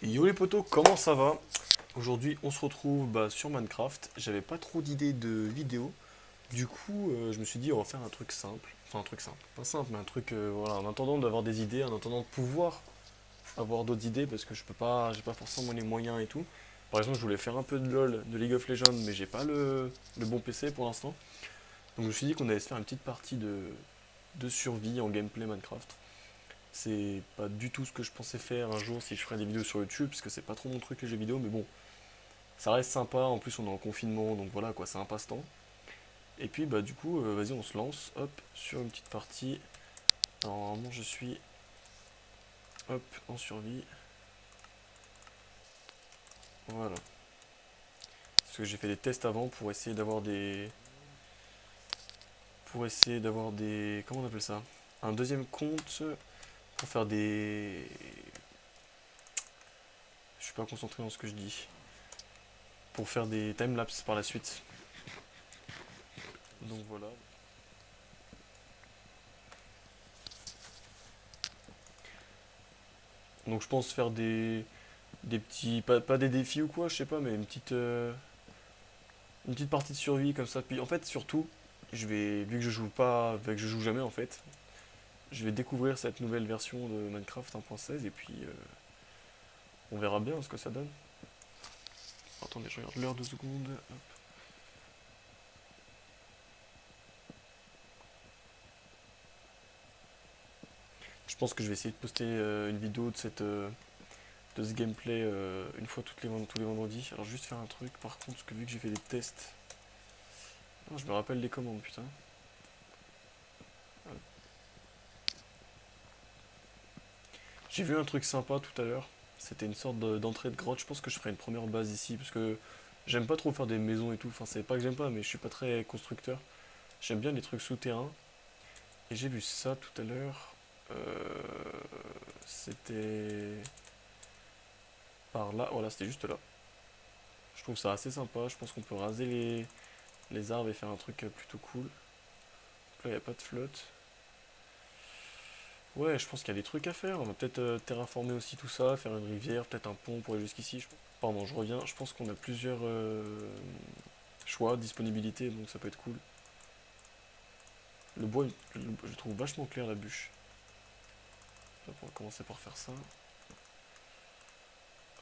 Yo les potos, comment ça va? Aujourd'hui, on se retrouve sur Minecraft. J'avais pas trop d'idées de vidéos. Du coup, je me suis dit, on va faire un truc simple. Enfin, un truc simple. Pas simple, mais un truc, voilà, en attendant d'avoir des idées, en attendant de pouvoir avoir d'autres idées, parce que je peux pas, j'ai pas forcément les moyens et tout. Par exemple, je voulais faire un peu de LoL, de League of Legends, mais j'ai pas le bon PC pour l'instant. Donc, je me suis dit qu'on allait se faire une petite partie de survie en gameplay Minecraft. C'est pas du tout ce que je pensais faire un jour si je ferais des vidéos sur YouTube, parce que c'est pas trop mon truc les jeux vidéo, mais bon, ça reste sympa. En plus, on est en confinement, donc voilà quoi, c'est un passe-temps. Et puis, du coup, vas-y, on se lance, hop, sur une petite partie. Alors, normalement, je suis, hop, en survie. Voilà. Parce que j'ai fait des tests avant pour essayer d'avoir des. Pour essayer d'avoir des. Comment on appelle ça? Un deuxième compte pour faire des. Je suis pas concentré dans ce que je dis. Pour faire des timelapses par la suite. Donc voilà. Donc je pense faire des petits, pas des défis ou quoi, je sais pas, mais une petite partie de survie comme ça. Puis en fait, surtout, vu que je joue pas, vu que je joue jamais en fait, je vais découvrir cette nouvelle version de Minecraft 1.16 et puis on verra bien ce que ça donne. Attendez, je regarde l'heure 2 secondes. Hop. Je pense que je vais essayer de poster une vidéo de ce gameplay une fois tous les vendredis. Alors juste faire un truc, par contre, parce que vu que j'ai fait des tests, ah, je me rappelle les commandes, putain. J'ai vu un truc sympa tout à l'heure. C'était une sorte d'entrée de grotte. Je pense que je ferai une première base ici parce que j'aime pas trop faire des maisons et tout. Enfin, c'est pas que j'aime pas, mais je suis pas très constructeur. J'aime bien les trucs souterrains. Et j'ai vu ça tout à l'heure. C'était par là. Voilà, c'était juste là. Je trouve ça assez sympa. Je pense qu'on peut raser les arbres et faire un truc plutôt cool. Donc là, il n'y a pas de flotte. Ouais, je pense qu'il y a des trucs à faire. On va peut-être terraformer aussi tout ça, faire une rivière, peut-être un pont pour aller jusqu'ici. Pardon, je reviens. Je pense qu'on a plusieurs choix, disponibilité, donc ça peut être cool. Le bois, je le trouve vachement clair la bûche. Hop, on va commencer par faire ça.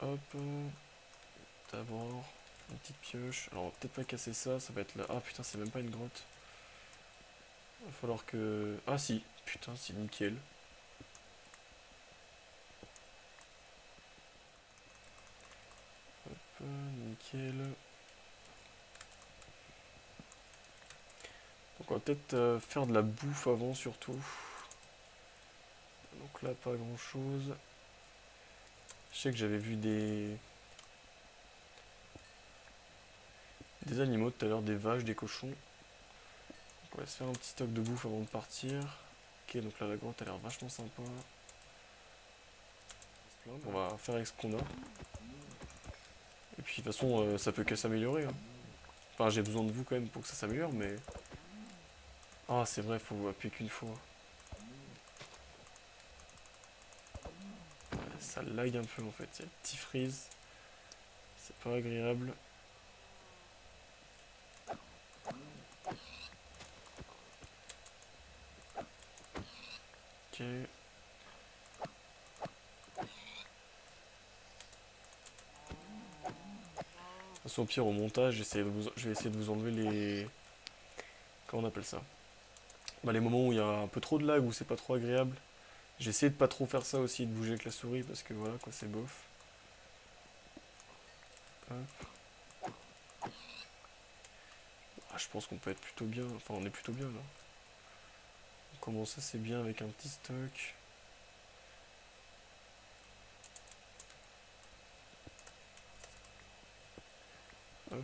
Hop, d'abord une petite pioche. Alors on va peut-être pas casser ça, ça va être là. Ah putain, c'est même pas une grotte. Il va falloir que. Ah si, putain, c'est nickel. Nickel. Donc on va peut-être faire de la bouffe avant surtout. Donc là, pas grand chose. Je sais que j'avais vu des animaux tout à l'heure, des vaches, des cochons. Donc on va se faire un petit stock de bouffe avant de partir. Ok, donc là la grotte a l'air vachement sympa. On va faire avec ce qu'on a. Et puis de toute façon, ça peut que s'améliorer, hein. Enfin, j'ai besoin de vous quand même pour que ça s'améliore, mais. Ah, c'est vrai, faut appuyer qu'une fois. Ça lag un peu en fait. Il y a le petit freeze. C'est pas agréable. Ok. De toute façon, au pire, au montage, je vais essayer de vous enlever les. Comment on appelle ça? Les moments où il y a un peu trop de lag, où c'est pas trop agréable. J'ai essayé de pas trop faire ça aussi, de bouger avec la souris, parce que voilà, quoi, c'est bof. Hop. Ah, je pense qu'on peut être plutôt bien. Enfin, on est plutôt bien là. On commence assez bien avec un petit stock. Hop.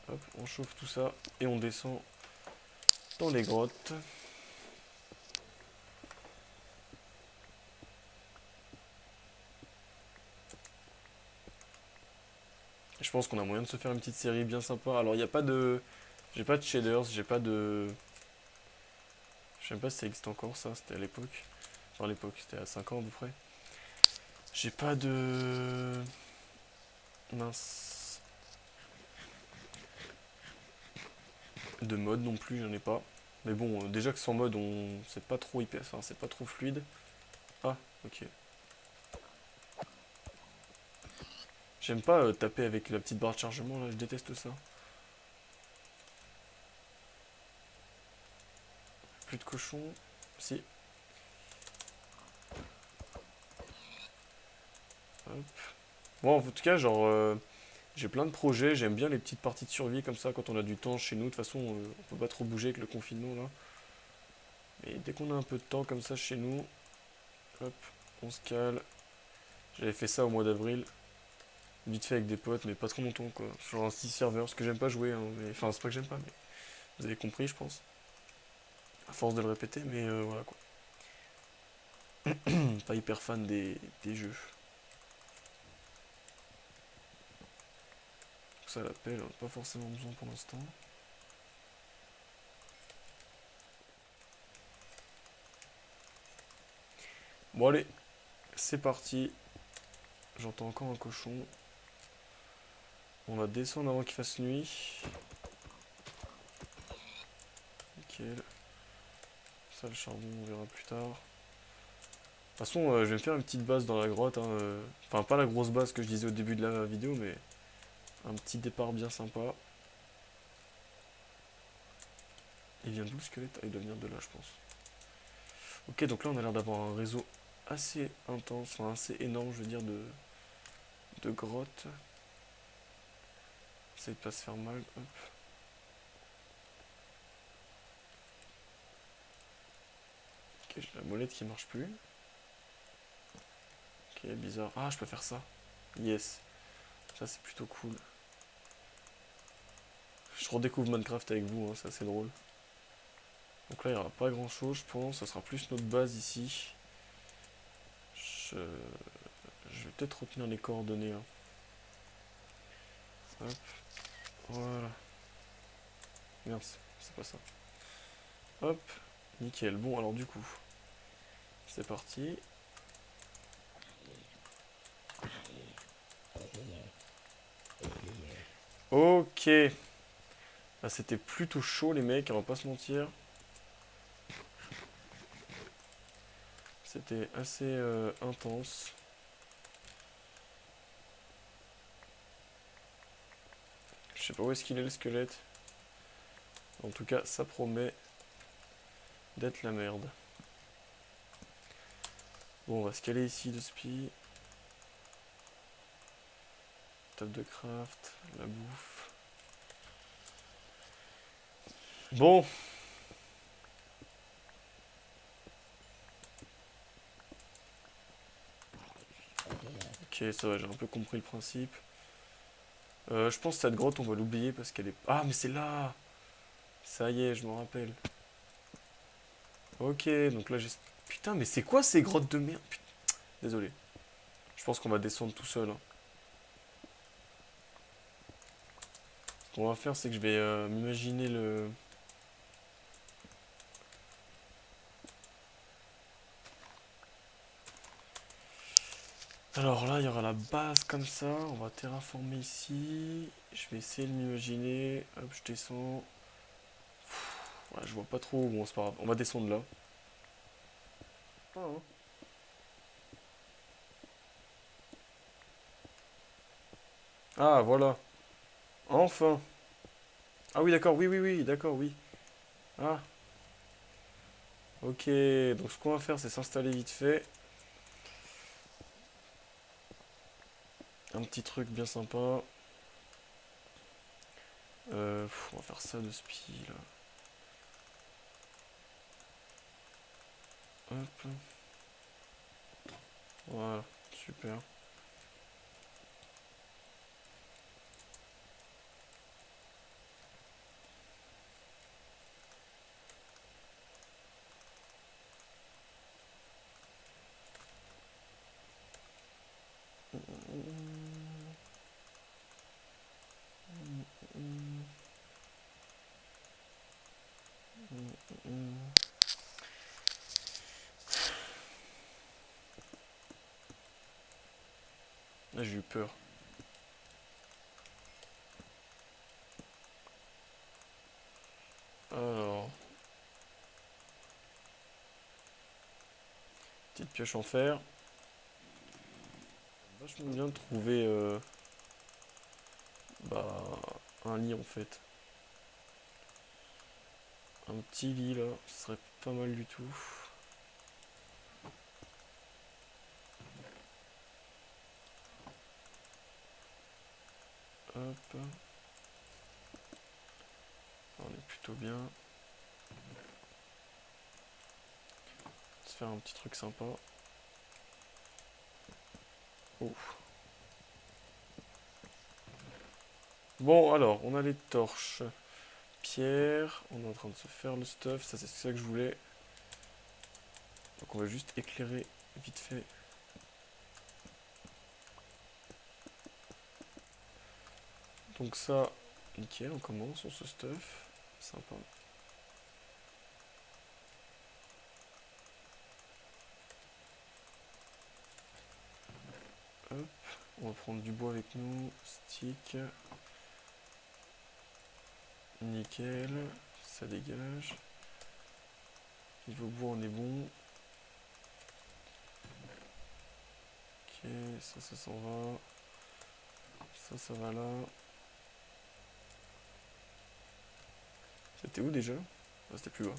Hop, on chauffe tout ça et on descend dans les grottes. Je pense qu'on a moyen de se faire une petite série bien sympa. Alors, il n'y a pas de. J'ai pas de shaders, j'ai pas de. Je sais même pas si ça existe encore ça, c'était à l'époque. Enfin à l'époque, c'était à 5 ans à peu près. J'ai pas de... Mince. De mode non plus, j'en ai pas. Mais bon, déjà que sans mode, c'est pas trop hyper... Enfin, c'est pas trop fluide. Ah, ok. J'aime pas taper avec la petite barre de chargement là, je déteste ça. Plus de cochons. Si. Hop. Bon, en tout cas, genre, j'ai plein de projets. J'aime bien les petites parties de survie comme ça quand on a du temps chez nous. De toute façon, on peut pas trop bouger avec le confinement là. Mais dès qu'on a un peu de temps comme ça chez nous, hop, on se cale. J'avais fait ça au mois d'avril. Vite fait avec des potes, mais pas trop longtemps quoi. Genre un 6 serveurs, parce que j'aime pas jouer. Hein, mais... Enfin, c'est pas que j'aime pas, mais vous avez compris, je pense. À force de le répéter, mais voilà quoi. Pas hyper fan des jeux. Ça l'appelle, pas forcément besoin pour l'instant. Bon allez, c'est parti. J'entends encore un cochon. On va descendre avant qu'il fasse nuit. Nickel. Ça le charbon on verra plus tard. De toute façon je vais me faire une petite base dans la grotte. Hein, Enfin pas la grosse base que je disais au début de la vidéo, mais un petit départ bien sympa. Il vient d'où le squelette? Ah, il doit venir de là je pense. Ok, donc là on a l'air d'avoir un réseau assez intense, enfin assez énorme je veux dire de grottes. Essaye de pas se faire mal. Hop. Ok, j'ai la molette qui marche plus. Ok, bizarre. Ah, je peux faire ça. Yes. Ça, c'est plutôt cool. Je redécouvre Minecraft avec vous, hein, c'est assez drôle. Donc là, il n'y aura pas grand chose, je pense. Ça sera plus notre base ici. Je, je vais peut-être retenir les coordonnées. Hein. Hop. Voilà. Merci, c'est pas ça. Hop. Nickel. Bon, alors du coup, c'est parti. Ok. Là, c'était plutôt chaud, les mecs, on va pas se mentir. C'était assez intense. Je sais pas où est-ce qu'il est le squelette. En tout cas, ça promet d'être la merde. Bon, on va se caler ici de spi. Table de craft, la bouffe. Bon. Ok, ça va, j'ai un peu compris le principe. Je pense que cette grotte, on va l'oublier parce qu'elle est... Ah, mais c'est là! Ça y est, je m'en rappelle. Ok, donc là j'ai... Putain, mais c'est quoi ces grottes de merde? Putain. Désolé. Je pense qu'on va descendre tout seul. Hein. Ce qu'on va faire, c'est que je vais m'imaginer le... Alors là, il y aura la base comme ça. On va terraformer ici. Je vais essayer de m'imaginer. Hop, je descends. Ouais, je vois pas trop. Bon, c'est pas grave. On va descendre là. Ah, hein. Ah, voilà. Enfin. Ah oui, d'accord. Oui, oui, oui. D'accord, oui. Ah, ok. Donc ce qu'on va faire, c'est s'installer vite fait. Un petit truc bien sympa. On va faire ça de spi, là. Hop. Voilà. Super. Là, j'ai eu peur. Alors, petite pioche en fer. Vachement bien de trouver bah, un lit en fait. Un petit lit là, ce serait pas mal du tout. Hop. On est plutôt bien. On va se faire un petit truc sympa. Oh. Bon alors, on a les torches. Pierre, on est en train de se faire le stuff, ça c'est ça que je voulais. Donc on va juste éclairer vite fait. Donc ça, nickel, on commence, on se stuff. Sympa. Hop, on va prendre du bois avec nous, stick. Nickel, ça dégage. Niveau bois, on est bon. Ok, ça s'en va. Ça va là. C'était où déjà? Ah, c'était plus bas.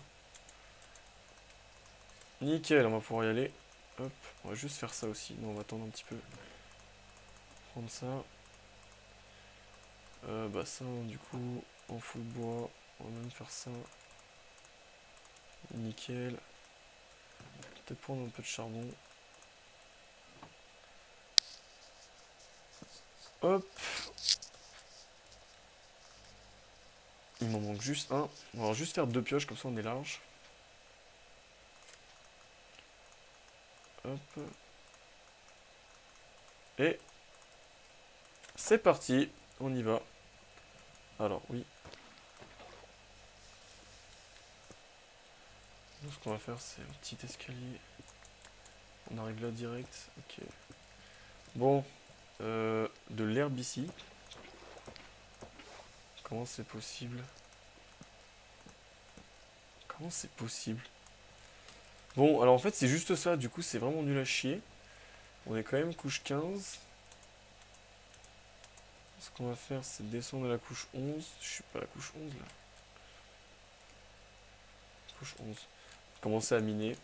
Nickel, on va pouvoir y aller. Hop, on va juste faire ça aussi. Non, on va attendre un petit peu. Prendre ça. Bah ça, du coup, en full bois. On va même faire ça. Nickel. Peut-être prendre un peu de charbon. Hop. Il m'en manque juste un. On va juste faire 2 pioches, comme ça on est large. Hop. Et c'est parti. On y va. Alors, oui. Donc, ce qu'on va faire, c'est un petit escalier. On arrive là direct. Ok. Bon. De l'herbe ici. Comment c'est possible? Comment c'est possible? Bon, alors en fait, c'est juste ça. Du coup, c'est vraiment nul à chier. On est quand même couche 15. Ce qu'on va faire, c'est descendre à la couche 11. Je suis pas à la couche 11 là. Couche 11. Commencer à miner.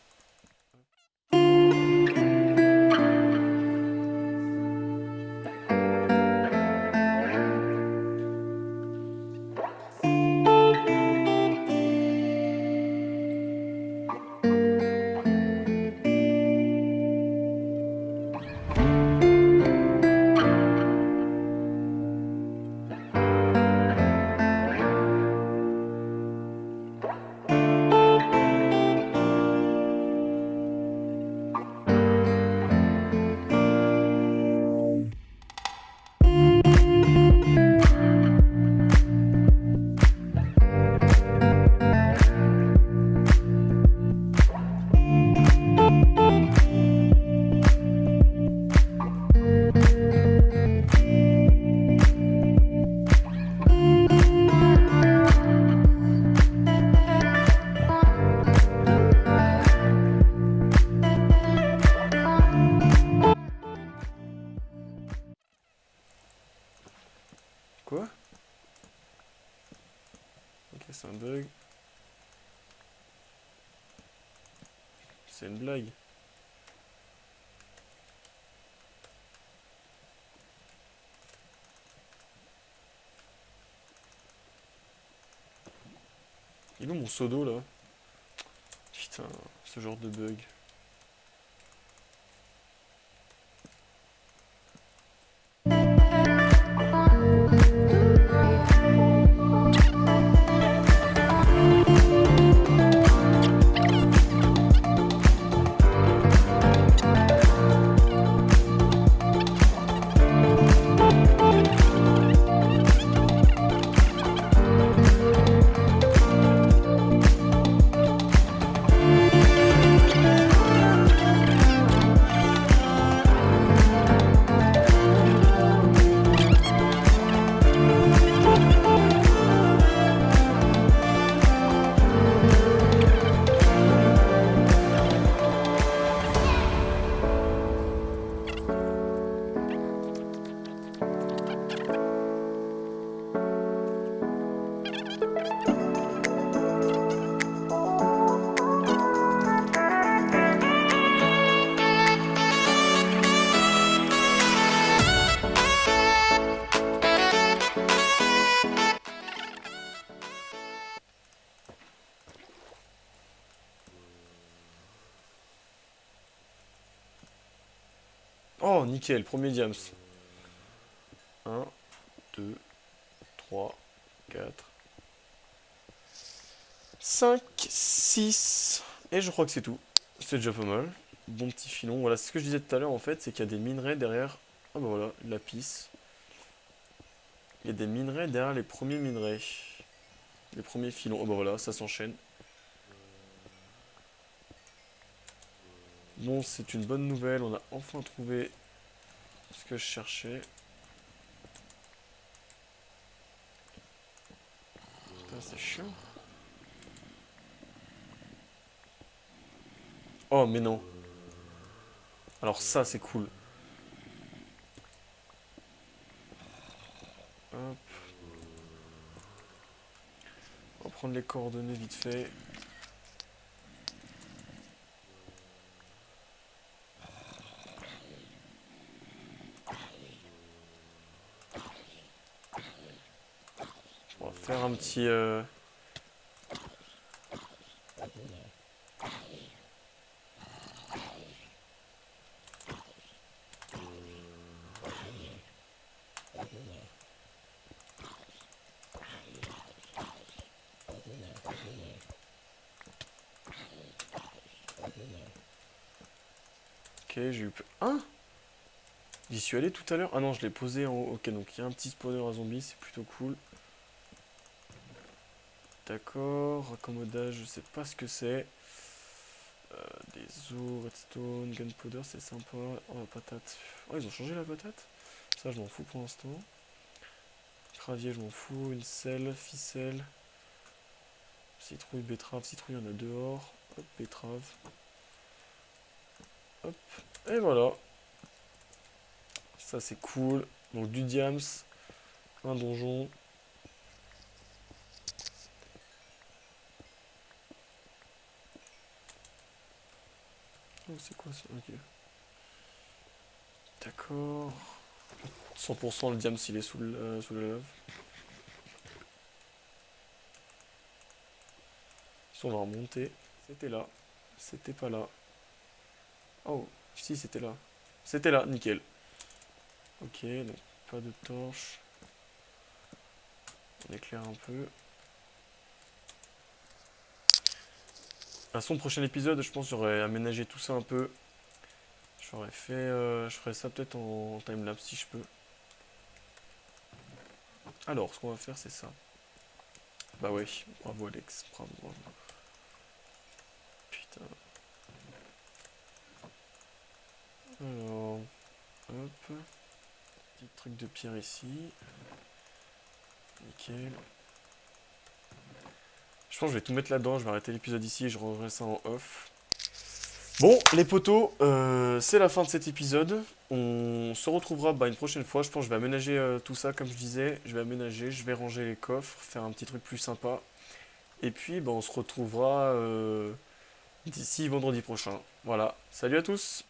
Quoi? Ok, c'est un bug. C'est une blague. Il est où mon seau d'eau là? Putain, ce genre de bug. Oh, nickel, premier diams. Un, 2, 3, 4, 5, 6. Et je crois que c'est tout. C'est déjà pas mal. Bon petit filon. Voilà, c'est ce que je disais tout à l'heure en fait, c'est qu'il y a des minerais derrière. Ah bah voilà, lapis. Il y a des minerais derrière les premiers minerais. Les premiers filons. Oh bah voilà, ça s'enchaîne. Bon, c'est une bonne nouvelle. On a enfin trouvé ce que je cherchais. Putain, c'est chiant. Oh, mais non. Alors ça, c'est cool. Hop. On va prendre les coordonnées vite fait. On va faire un petit... Ok, j'ai eu... Hein? J'y suis allé tout à l'heure. Ah non, je l'ai posé en haut. Ok, donc il y a un petit spawner à zombies, c'est plutôt cool. D'accord, raccommodage, je sais pas ce que c'est. Des os, redstone, gunpowder, c'est sympa. Oh, la patate. Oh, ils ont changé la patate? Ça, je m'en fous pour l'instant. Gravier, je m'en fous. Une selle, ficelle. Citrouille, betterave. Citrouille, il y en a dehors. Hop, betterave. Hop. Et voilà. Ça, c'est cool. Donc, du diams. Un donjon. Oh, c'est quoi ça? Ok. D'accord. 100% le diams, il est sous la lave. Si on va remonter. C'était là. C'était pas là. Oh, si, c'était là. C'était là, nickel. Ok, donc pas de torche. On éclaire un peu. À son prochain épisode, je pense que j'aurais aménagé tout ça un peu. J'aurais fait... je ferais ça peut-être en timelapse si je peux. Alors, ce qu'on va faire, c'est ça. Bah ouais, bravo Alex, bravo, bravo. Putain. Alors, hop. Petit truc de pierre ici. Nickel. Je pense que je vais tout mettre là-dedans, je vais arrêter l'épisode ici et je rangerai ça en off. Bon, les potos, c'est la fin de cet épisode. On se retrouvera une prochaine fois. Je pense que je vais aménager tout ça, comme je disais. Je vais aménager, je vais ranger les coffres, faire un petit truc plus sympa. Et puis, on se retrouvera d'ici vendredi prochain. Voilà, salut à tous!